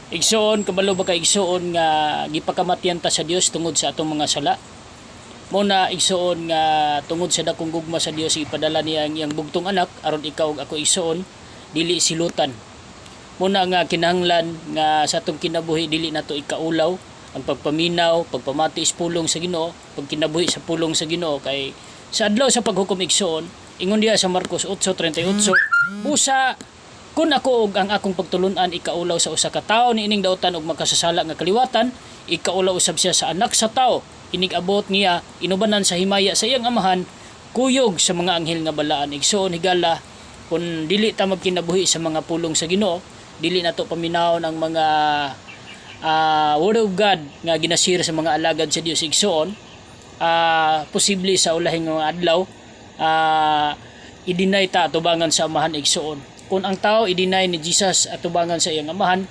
Igsoon, kabalo ba ka igsoon nga gipakamatyan ta sa Dios tungod sa atong mga sala? Muna igsoon nga tungod sa dakong gugma sa Dios ipadala niya ang iyang bugtong anak aron ikaw ug ako igsoon dili silutan. Muna nga kinahanglan nga sa atong kinabuhi dili nato ikaulaw ang pagpaminaw, pagpamati is pulong sa Ginoo, pagkinabuhi sa pulong sa Ginoo kay sa adlaw sa paghukom igsoon ingon diha sa Marcos 8:38 busa kun ako og ang akong pagtulunan ikaulaw sa usa ka tawo niining dautan og makasasala nga kaliwatan, ikaulaw usab siya sa anak sa tawo. Inig abot niya inubanan sa himaya sa iyang amahan, kuyog sa mga anghel nga balaan. Igsoon higala kun dili ta magkinabuhi sa mga pulong sa Ginoo, dili nato paminawon ang mga word of God nga ginasira sa mga alagad sa Dios igsoon. Posible sa ulahing mga adlaw i-deny ta atubangan sa amahan igsoon. Kung ang tao i-deny ni Jesus atubangan sa iyang amahan,